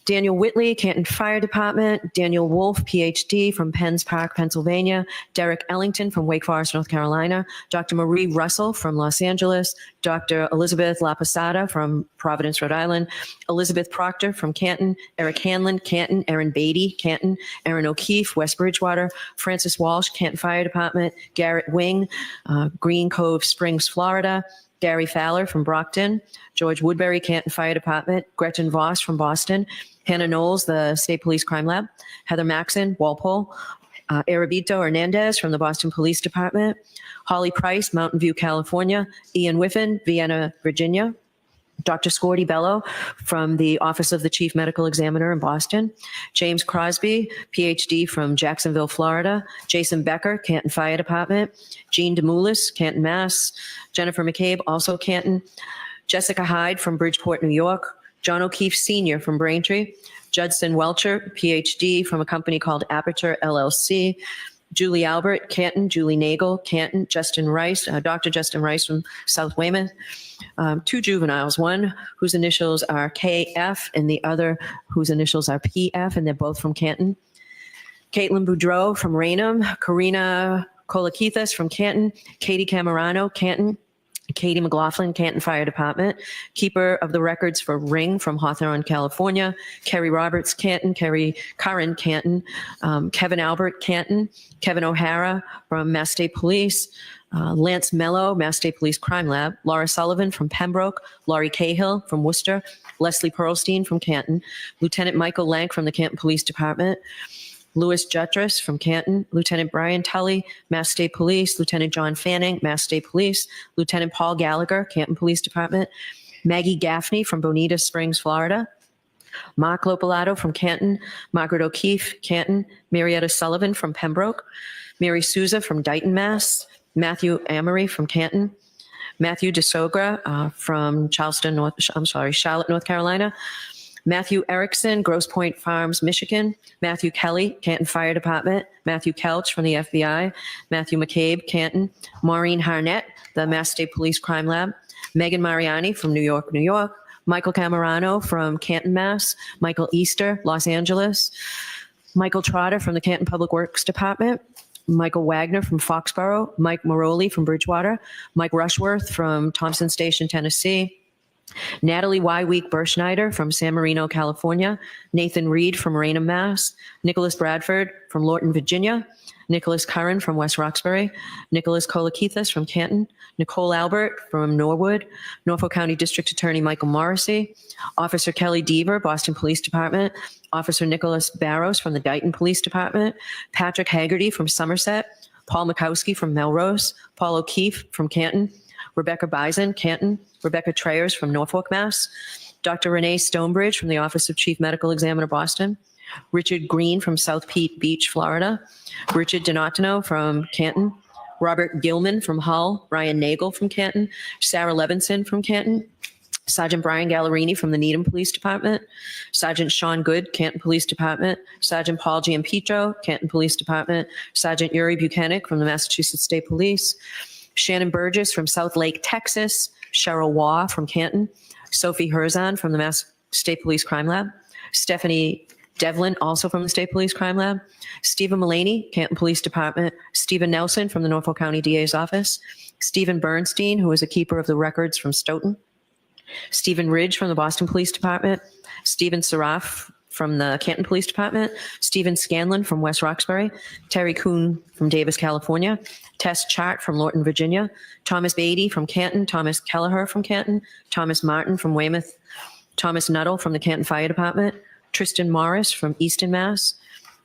Speaker 4: Daniel Whitley, Canton Fire Department. Daniel Wolf, PhD from Penns Park, Pennsylvania. Derek Ellington from Wake Forest, North Carolina. Dr. Marie Russell from Los Angeles. Dr. Elizabeth LaPosada from Providence, Rhode Island. Elizabeth Proctor from Canton. Eric Hanlon, Canton. Erin Beatty, Canton. Erin O'Keefe, West Bridgewater. Francis Walsh, Canton Fire Department. Garrett Wing, Green Cove Springs, Florida. Gary Fowler from Brockton. George Woodbury, Canton Fire Department. Gretchen Voss from Boston. Hannah Knowles, the State Police Crime Lab. Heather Maxon, Walpole. Arabito Hernandez from the Boston Police Department. Holly Price, Mountain View, California. Ian Whiffen, Vienna, Virginia. Dr. Scordy Bello from the Office of the Chief Medical Examiner in Boston. James Crosby, PhD from Jacksonville, Florida. Jason Becker, Canton Fire Department. Jean DeMoulis, Canton, Mass. Jennifer McCabe, also Canton. Jessica Hyde from Bridgeport, New York. John O'Keefe Sr. from Braintree. Judson Welcher, PhD from a company called Aperture LLC. Julie Albert, Canton. Julie Nagel, Canton. Justin Rice, Dr. Justin Rice from South Weymouth. Two juveniles, one whose initials are KF and the other whose initials are PF, and they're both from Canton. Caitlin Boudreau from Raynham. Karina Kolakithas from Canton. Katie Camerano, Canton. Katie McLaughlin, Canton Fire Department. Keeper of the records for Ring from Hawthorne, California. Kerry Roberts, Canton. Kerry Curran, Canton. Kevin Albert, Canton. Kevin O'Hara from Mass State Police. Lance Mello, Mass State Police Crime Lab. Laura Sullivan from Pembroke. Laurie Cahill from Worcester. Leslie Pearlstein from Canton. Lieutenant Michael Lank from the Canton Police Department. Louis Jutras from Canton. Lieutenant Brian Tully, Mass State Police. Lieutenant John Fanning, Mass State Police. Lieutenant Paul Gallagher, Canton Police Department. Maggie Gaffney from Bonita Springs, Florida. Mark Lopalato from Canton. Margaret O'Keefe, Canton. Marietta Sullivan from Pembroke. Mary Souza from Dighton, Mass. Matthew Amory from Canton. Matthew DeSogra from Charlotte, North Carolina. Matthew Erickson, Grosse Pointe Farms, Michigan. Matthew Kelly, Canton Fire Department. Matthew Kelch from the FBI. Matthew McCabe, Canton. Maureen Harnett, the Mass State Police Crime Lab. Megan Mariani from New York, New York. Michael Camerano from Canton, Mass. Michael Easter, Los Angeles. Michael Trotter from the Canton Public Works Department. Michael Wagner from Foxborough. Mike Moroli from Bridgewater. Mike Rushworth from Thompson Station, Tennessee. Natalie Wyweek Berschneider from San Marino, California. Nathan Reed from Raynham, Mass. Nicholas Bradford from Lorton, Virginia. Nicholas Curran from West Roxbury. Nicholas Kolakithas from Canton. Nicole Albert from Norwood. Norfolk County District Attorney Michael Morrissey. Officer Kelly Deaver, Boston Police Department. Officer Nicholas Barrows from the Dighton Police Department. Patrick Haggerty from Somerset. Paul Mikowski from Melrose. Paul O'Keefe from Canton. Rebecca Bison, Canton. Rebecca Trayers from Norfolk, Mass. Dr. Renee Stonebridge from the Office of Chief Medical Examiner, Boston. Richard Green from South Beach, Florida. Richard Donatino from Canton. Robert Gilman from Hull. Ryan Nagel from Canton. Sarah Levinson from Canton. Sergeant Brian Gallerini from the Needham Police Department. Sergeant Sean Good, Canton Police Department. Sergeant Paul Giampetro, Canton Police Department. Sergeant Yuri Buchanan from the Massachusetts State Police. Shannon Burgess from South Lake, Texas. Cheryl Waugh from Canton. Sophie Herzon from the Mass State Police Crime Lab. Stephanie Devlin, also from the State Police Crime Lab. Stephen Mullaney, Canton Police Department. Stephen Nelson from the Norfolk County DA's office. Stephen Bernstein, who is a keeper of the records from Stoughton.
Speaker 11: Stephen Ridge from the Boston Police Department, Stephen Saraf from the Canton Police Department, Stephen Scanlon from West Roxbury, Terry Kuhn from Davis, California, Tess Chart from Lorton, Virginia, Thomas Beatty from Canton, Thomas Kelleher from Canton, Thomas Martin from Weymouth, Thomas Nuttall from the Canton Fire Department, Tristan Morris from Easton, Mass.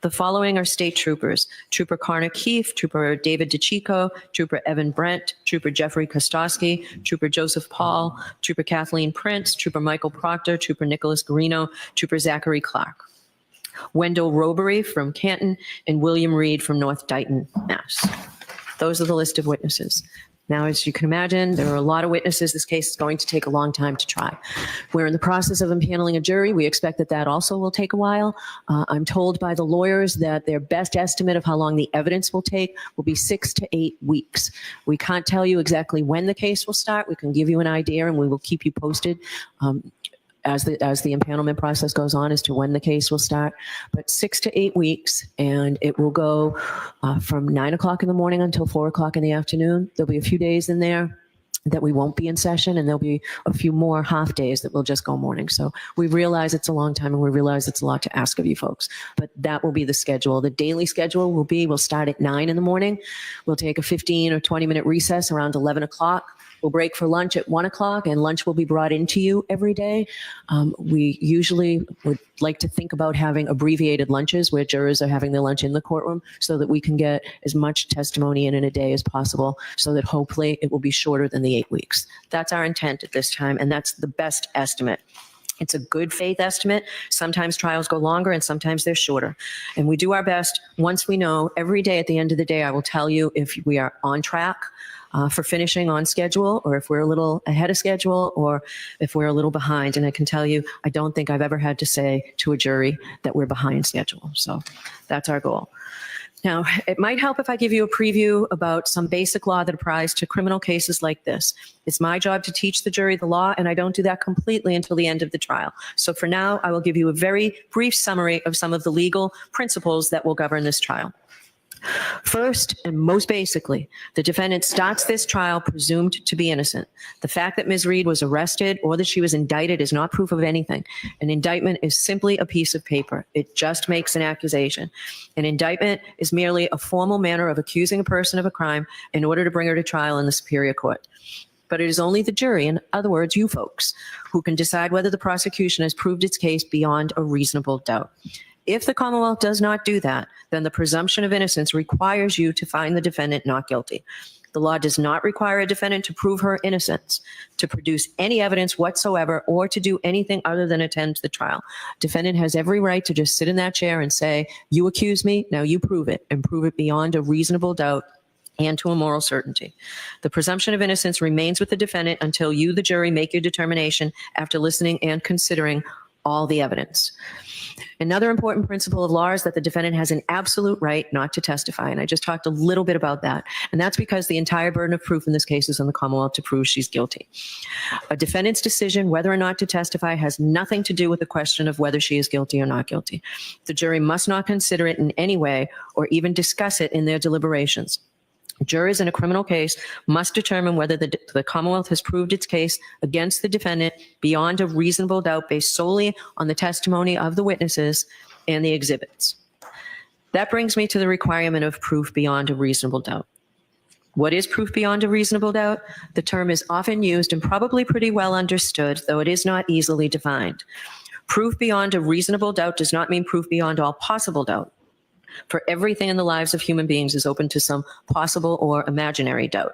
Speaker 11: The following are state troopers: Trooper Connor Keefe, Trooper David DeChico, Trooper Evan Brent, Trooper Jeffrey Kostowski, Trooper Joseph Paul, Trooper Kathleen Prince, Trooper Michael Proctor, Trooper Nicholas Garino, Trooper Zachary Clark. Wendell Robery from Canton, and William Reed from North Dayton, Mass. Those are the list of witnesses. Now, as you can imagine, there are a lot of witnesses. This case is going to take a long time to try. We're in the process of impaneling a jury. We expect that that also will take a while. I'm told by the lawyers that their best estimate of how long the evidence will take will be 6 to 8 weeks. We can't tell you exactly when the case will start. We can give you an idea, and we will keep you posted as the impanelment process goes on as to when the case will start. But 6 to 8 weeks, and it will go from 9 o'clock in the morning until 4 o'clock in the afternoon. There'll be a few days in there that we won't be in session, and there'll be a few more half days that will just go morning. So we realize it's a long time, and we realize it's a lot to ask of you folks, but that will be the schedule. The daily schedule will be, we'll start at 9 in the morning. We'll take a 15 or 20-minute recess around 11 o'clock. We'll break for lunch at 1 o'clock, and lunch will be brought into you every day. We usually would like to think about having abbreviated lunches where jurors are having their lunch in the courtroom so that we can get as much testimony in a day as possible, so that hopefully it will be shorter than the 8 weeks. That's our intent at this time, and that's the best estimate. It's a good faith estimate. Sometimes trials go longer and sometimes they're shorter. And we do our best. Once we know, every day at the end of the day, I will tell you if we are on track for finishing on schedule, or if we're a little ahead of schedule, or if we're a little behind. And I can tell you, I don't think I've ever had to say to a jury that we're behind schedule. So that's our goal. Now, it might help if I give you a preview about some basic law that applies to criminal cases like this. It's my job to teach the jury the law, and I don't do that completely until the end of the trial. So for now, I will give you a very brief summary of some of the legal principles that will govern this trial. First, and most basically, the defendant starts this trial presumed to be innocent. The fact that Ms. Reed was arrested or that she was indicted is not proof of anything. An indictment is simply a piece of paper. It just makes an accusation. An indictment is merely a formal manner of accusing a person of a crime in order to bring her to trial in the Superior Court. But it is only the jury, in other words, you folks, who can decide whether the prosecution has proved its case beyond a reasonable doubt. If the Commonwealth does not do that, then the presumption of innocence requires you to find the defendant not guilty. The law does not require a defendant to prove her innocence, to produce any evidence whatsoever, or to do anything other than attend the trial. Defendant has every right to just sit in that chair and say, you accuse me, now you prove it, and prove it beyond a reasonable doubt and to a moral certainty. The presumption of innocence remains with the defendant until you, the jury, make your determination after listening and considering all the evidence. Another important principle of law is that the defendant has an absolute right not to testify. And I just talked a little bit about that. And that's because the entire burden of proof in this case is on the Commonwealth to prove she's guilty. A defendant's decision whether or not to testify has nothing to do with the question of whether she is guilty or not guilty. The jury must not consider it in any way or even discuss it in their deliberations. Jurors in a criminal case must determine whether the Commonwealth has proved its case against the defendant beyond a reasonable doubt based solely on the testimony of the witnesses and the exhibits. That brings me to the requirement of proof beyond a reasonable doubt. What is proof beyond a reasonable doubt? The term is often used and probably pretty well understood, though it is not easily defined. Proof beyond a reasonable doubt does not mean proof beyond all possible doubt. For everything in the lives of human beings is open to some possible or imaginary doubt.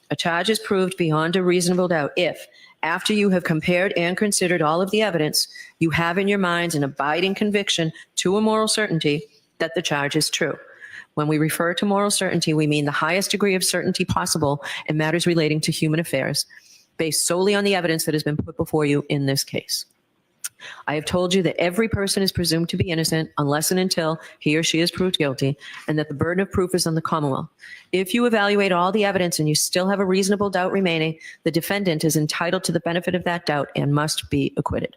Speaker 11: A charge is proved beyond a reasonable doubt if, after you have compared and considered all of the evidence, you have in your minds an abiding conviction to a moral certainty that the charge is true. When we refer to moral certainty, we mean the highest degree of certainty possible in matters relating to human affairs, based solely on the evidence that has been put before you in this case. I have told you that every person is presumed to be innocent unless and until he or she is proved guilty, and that the burden of proof is on the Commonwealth. If you evaluate all the evidence and you still have a reasonable doubt remaining, the defendant is entitled to the benefit of that doubt and must be acquitted.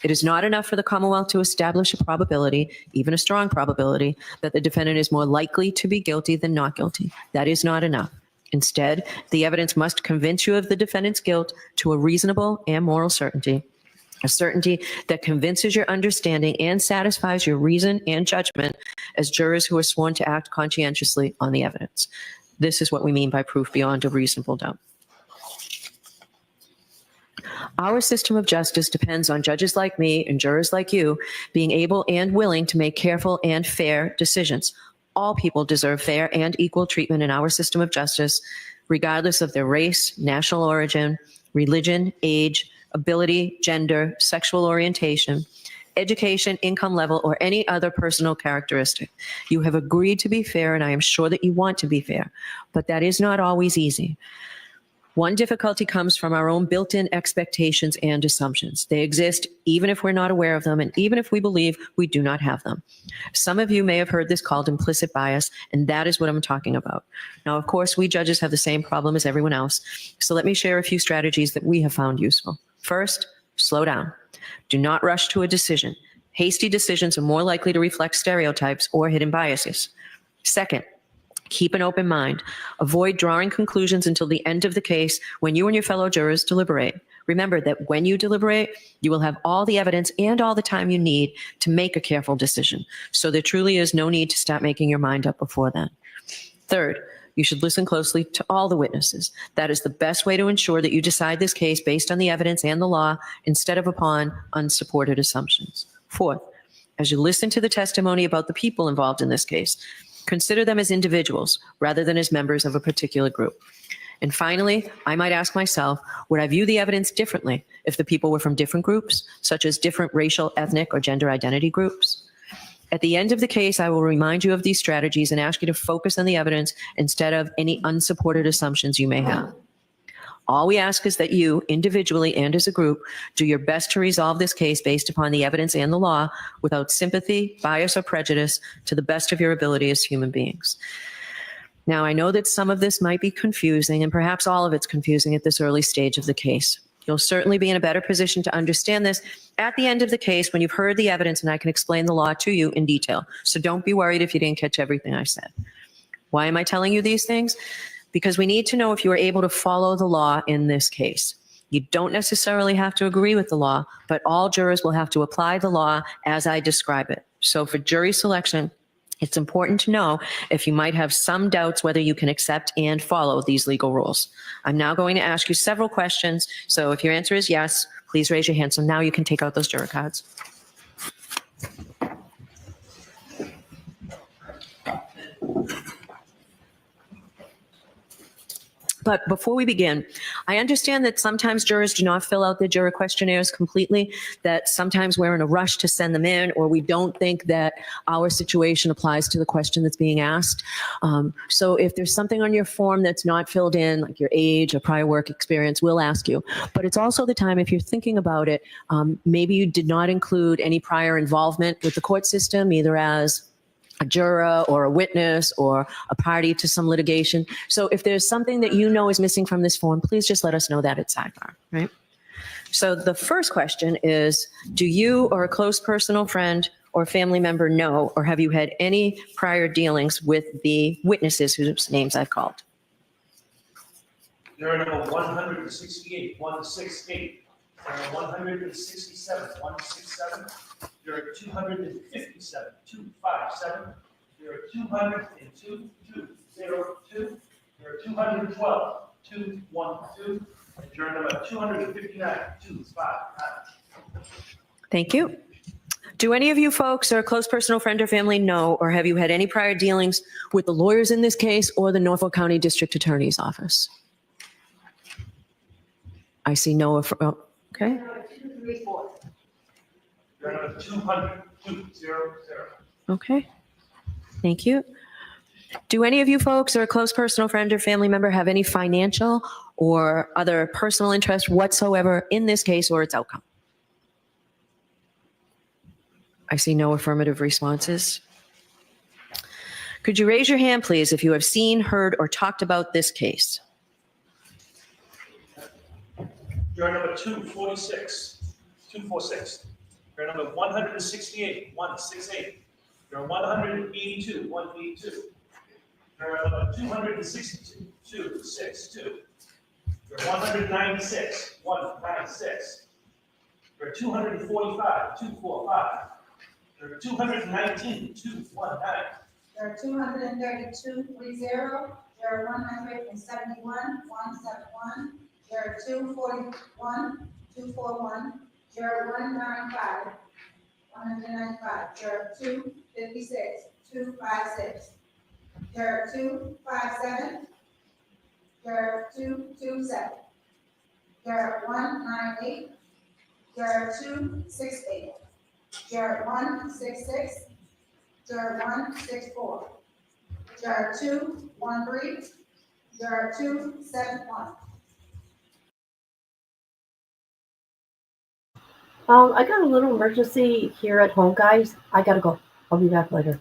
Speaker 11: It is not enough for the Commonwealth to establish a probability, even a strong probability, that the defendant is more likely to be guilty than not guilty. That is not enough. Instead, the evidence must convince you of the defendant's guilt to a reasonable and moral certainty, a certainty that convinces your understanding and satisfies your reason and judgment as jurors who are sworn to act conscientiously on the evidence. This is what we mean by proof beyond a reasonable doubt. Our system of justice depends on judges like me and jurors like you being able and willing to make careful and fair decisions. All people deserve fair and equal treatment in our system of justice, regardless of their race, national origin, religion, age, ability, gender, sexual orientation, education, income level, or any other personal characteristic. You have agreed to be fair, and I am sure that you want to be fair, but that is not always easy. One difficulty comes from our own built-in expectations and assumptions. They exist even if we're not aware of them and even if we believe we do not have them. Some of you may have heard this called implicit bias, and that is what I'm talking about. Now, of course, we judges have the same problem as everyone else, so let me share a few strategies that we have found useful. First, slow down. Do not rush to a decision. Hasty decisions are more likely to reflect stereotypes or hidden biases. Second, keep an open mind. Avoid drawing conclusions until the end of the case when you and your fellow jurors deliberate. Remember that when you deliberate, you will have all the evidence and all the time you need to make a careful decision. So there truly is no need to start making your mind up before then. Third, you should listen closely to all the witnesses. That is the best way to ensure that you decide this case based on the evidence and the law instead of upon unsupported assumptions. Fourth, as you listen to the testimony about the people involved in this case, consider them as individuals rather than as members of a particular group. And finally, I might ask myself, would I view the evidence differently if the people were from different groups, such as different racial, ethnic, or gender identity groups? At the end of the case, I will remind you of these strategies and ask you to focus on the evidence instead of any unsupported assumptions you may have. All we ask is that you, individually and as a group, do your best to resolve this case based upon the evidence and the law without sympathy, bias, or prejudice, to the best of your ability as human beings. Now, I know that some of this might be confusing, and perhaps all of it's confusing at this early stage of the case. You'll certainly be in a better position to understand this at the end of the case when you've heard the evidence and I can explain the law to you in detail. So don't be worried if you didn't catch everything I said. Why am I telling you these things? Because we need to know if you are able to follow the law in this case. You don't necessarily have to agree with the law, but all jurors will have to apply the law as I describe it. So for jury selection, it's important to know if you might have some doubts whether you can accept and follow these legal rules. I'm now going to ask you several questions. So if your answer is yes, please raise your hand. So now you can take out those juror cards. But before we begin, I understand that sometimes jurors do not fill out their juror questionnaires completely, that sometimes we're in a rush to send them in, or we don't think that our situation applies to the question that's being asked. So if there's something on your form that's not filled in, like your age or prior work experience, we'll ask you. But it's also the time, if you're thinking about it, maybe you did not include any prior involvement with the court system, either as a juror or a witness or a party to some litigation. So if there's something that you know is missing from this form, please just let us know that at sidebar, right? So the first question is, do you or a close personal friend or family member know, or have you had any prior dealings with the witnesses whose names I've called?
Speaker 6: Juror number 168, 168. Juror 167, 167. Juror 257, 257. Juror 202, 202. Juror 212, 212. And juror number 259, 259.
Speaker 11: Thank you. Do any of you folks or a close personal friend or family know, or have you had any prior dealings with the lawyers in this case or the Norfolk County District Attorney's Office? I see no, okay.
Speaker 6: Juror number 200, 200.
Speaker 11: Okay, thank you. Do any of you folks or a close personal friend or family member have any financial or other personal interest whatsoever in this case or its outcome? I see no affirmative responses. Could you raise your hand, please, if you have seen, heard, or talked about this case?
Speaker 6: Juror number 246, 246. Juror number 168, 168. Juror 182, 182. Juror number 262, 262. You're 196, 196. You're 245, 245. You're 219, 219.
Speaker 12: There are 232, 30. There are 171, 171. There are 241, 241. There are 195, 195. There are 256, 256. There are 257. There are 227. There are 198. There are 268. There are 166. There are 164. There are 213. There are 271.
Speaker 2: I got a little emergency here at home, guys. I gotta go. I'll be back later.